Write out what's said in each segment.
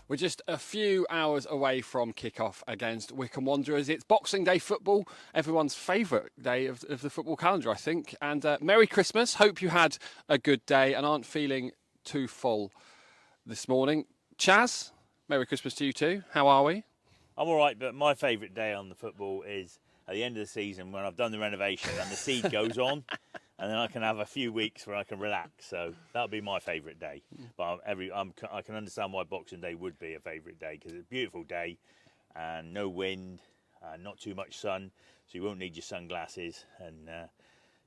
We're just a few hours away from kick-off against Wycombe Wanderers. It's Boxing Day football, everyone's favourite day of the football calendar, I think. And Merry Christmas. Hope you had a good day and aren't feeling too full this morning. Chaz, Merry Christmas to you too. How are we? I'm all right, but my favourite day on the football is at the end of the season when I've done the renovation and the seed goes on. And then I can have a few weeks where I can relax. So that'll be my favourite day. But I can understand why Boxing Day would be a favourite day because it's a beautiful day and no wind, not too much sun, so you won't need your sunglasses. And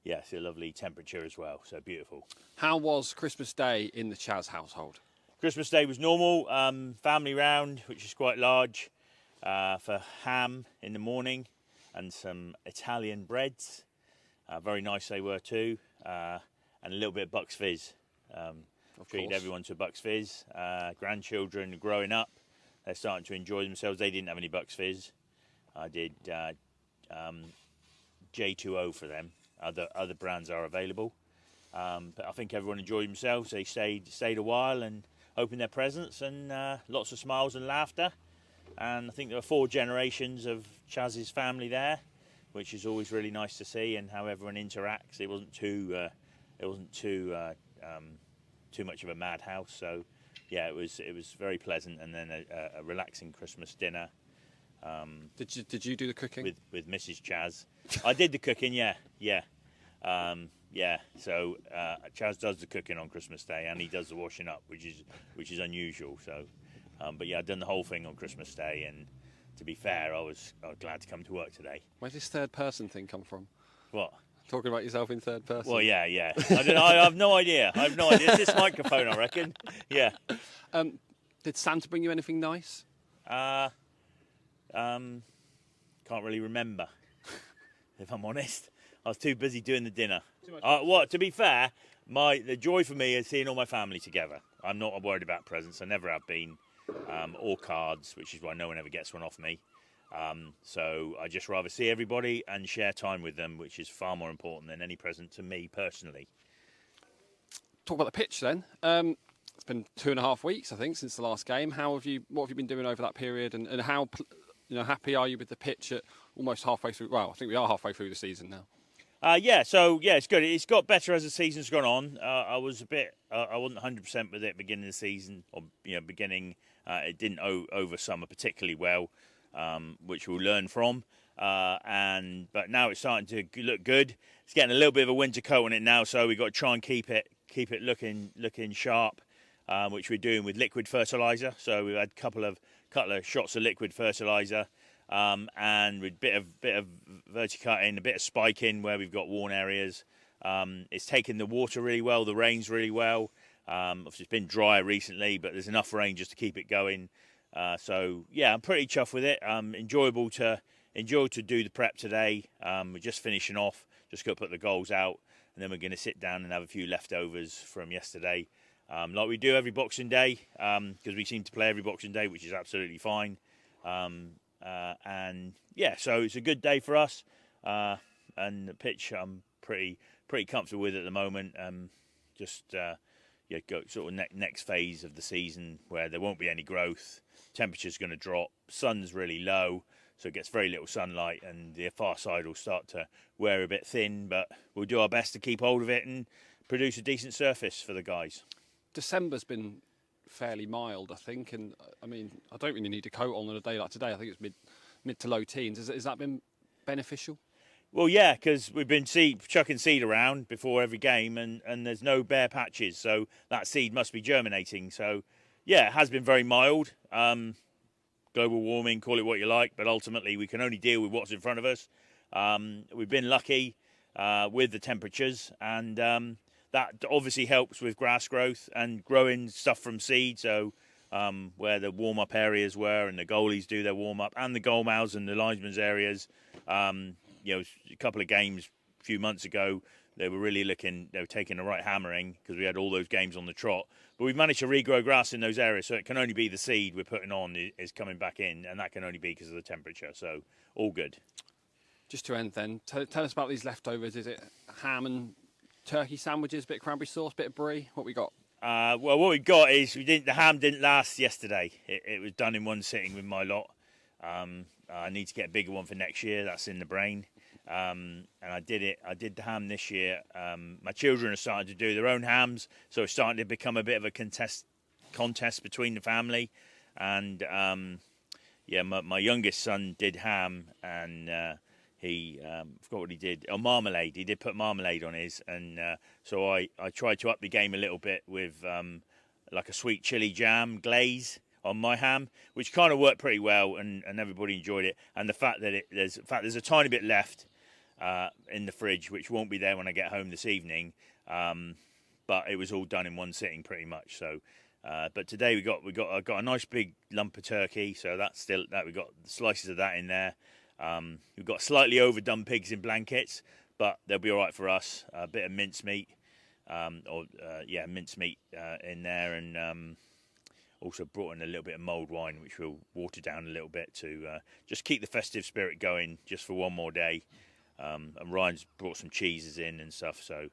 yeah, it's a lovely temperature as well. So beautiful. How was Christmas Day in the Chaz household? Christmas Day was normal. Family round, which is quite large, for ham in the morning and some Italian breads. Very nice they were too, and a little bit of Bucks Fizz. Treated everyone to Bucks Fizz. Grandchildren growing up, they're starting to enjoy themselves. They didn't have any Bucks Fizz. I did J2O for them. Other brands are available, but I think everyone enjoyed themselves. They stayed a while and opened their presents, and lots of smiles and laughter. And I think there were 4 generations of Chaz's family there, which is always really nice to see, and how everyone interacts. It wasn't too much of a madhouse. So, yeah, it was very pleasant, and then a relaxing Christmas dinner. Did you do the cooking with Mrs. Chaz? I did the cooking, yeah. So Chaz does the cooking on Christmas Day, and he does the washing up, which is unusual. So, but yeah, I've done the whole thing on Christmas Day, and to be fair, I was glad to come to work today. Where's this third person thing come from? What? Talking about yourself in third person? Well, yeah. I don't know. I have no idea. It's this microphone, I reckon. Yeah. Did Santa bring you anything nice? Can't really remember, if I'm honest. I was too busy doing the dinner. To be fair, the joy for me is seeing all my family together. I'm not worried about presents. I never have been. Or cards, which is why no one ever gets one off me. So I just rather see everybody and share time with them, which is far more important than any present to me personally. Talk about the pitch then. It's been 2.5 weeks, I think, since the last game. What have you been doing over that period, and how happy are you with the pitch at almost halfway through? Well, I think we are halfway through the season now. It's good. It's got better as the season's gone on. I wasn't 100% with it beginning of the season, or beginning. It didn't over summer particularly well, which we'll learn from. But now it's starting to look good. It's getting a little bit of a winter coat on it now, so we've got to try and keep it looking sharp, which we're doing with liquid fertiliser. So we've had a couple of shots of liquid fertiliser. And with bit of verticutting, a bit of spiking where we've got worn areas. It's taken the water really well, the rains really well. Obviously it's been dry recently, but there's enough rain just to keep it going. So yeah, I'm pretty chuffed with it. Enjoyable to do the prep today. We're just finishing off, just got to put the goals out, and then we're going to sit down and have a few leftovers from yesterday, like we do every Boxing Day, because we seem to play every Boxing Day, which is absolutely fine. And yeah, so it's a good day for us, and the pitch I'm pretty comfortable with at the moment. Go sort of next phase of the season where there won't be any growth. Temperature's going to drop. Sun's really low, so it gets very little sunlight, and the far side will start to wear a bit thin. But we'll do our best to keep hold of it and produce a decent surface for the guys. December's been fairly mild, I think, and I mean, I don't really need a coat on a day like today. I think it's mid to low teens. Has that been beneficial? Well, yeah, because we've been chucking seed around before every game, and there's no bare patches, so that seed must be germinating. So, yeah, it has been very mild. Global warming, call it what you like, but ultimately we can only deal with what's in front of us. We've been lucky with the temperatures, and that obviously helps with grass growth and growing stuff from seed. So where the warm-up areas were, and the goalies do their warm-up, and the goal mouths and the linesmen's areas. A couple of games a few months ago, they were taking the right hammering because we had all those games on the trot. But we've managed to regrow grass in those areas, so it can only be the seed we're putting on is coming back in, and that can only be because of the temperature. So all good. Just to end then, tell us about these leftovers. Is it ham and turkey sandwiches, bit of cranberry sauce, bit of brie? What we got? Well, what we got is the ham didn't last yesterday. It was done in one sitting with my lot. I need to get a bigger one for next year. That's in the brain. And I did it. I did the ham this year. My children are starting to do their own hams, so it's starting to become a bit of a contest between the family. And my youngest son did ham, and he forgot what he did. Oh, marmalade. He did put marmalade on his, and so I tried to up the game a little bit with like a sweet chili jam glaze on my ham, which kind of worked pretty well, and everybody enjoyed it. And the fact that there's a tiny bit left in the fridge, which won't be there when I get home this evening. But it was all done in one sitting pretty much. So, but today I got a nice big lump of turkey. So we got slices of that in there. We've got slightly overdone pigs in blankets, but they'll be all right for us. A bit of mincemeat, mincemeat in there, and also brought in a little bit of mulled wine, which we'll water down a little bit to just keep the festive spirit going, just for one more day. And Ryan's brought some cheeses in and stuff, so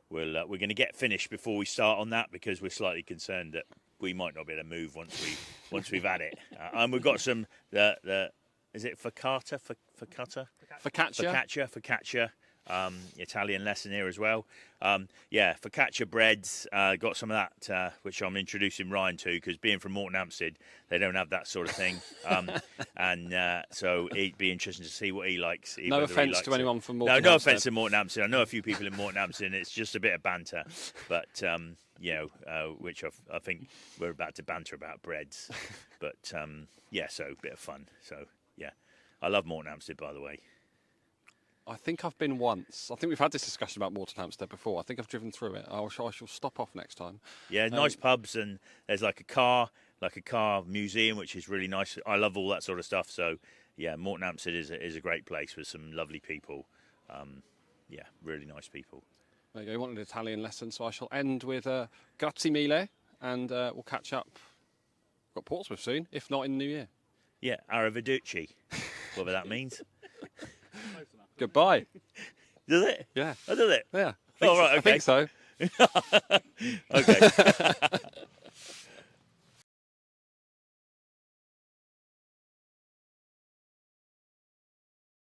we're going to get finished before we start on that, because we're slightly concerned that we might not be able to move once we've had it. And we've got some is it focaccia? Focaccia. Italian lesson here as well. Focaccia breads. Got some of that, which I'm introducing Ryan to, because being from Morton Hampstead, they don't have that sort of thing. So it'd be interesting to see what he likes. No offence to anyone from Morton Hampstead. No offence to Morton Hampstead. I know a few people in Morton Hampstead. It's just a bit of banter, but which I think we're about to banter about breads. But so a bit of fun. So I love Morton Hampstead, by the way. I think I've been once. I think we've had this discussion about Morton Hampstead before. I think I've driven through it. I shall stop off next time. Yeah, nice pubs, and there's like a car museum, which is really nice. I love all that sort of stuff. So Morton Hampstead is a great place with some lovely people. Really nice people. There you go. You want an Italian lesson, so I shall end with grazie mille, and we'll catch up. We've got Portsmouth soon, if not in the new year. Yeah, arrivederci, whatever that means. Goodbye. Does it? Yeah. Oh, does it? Yeah. Oh, right, okay. I think so. Okay.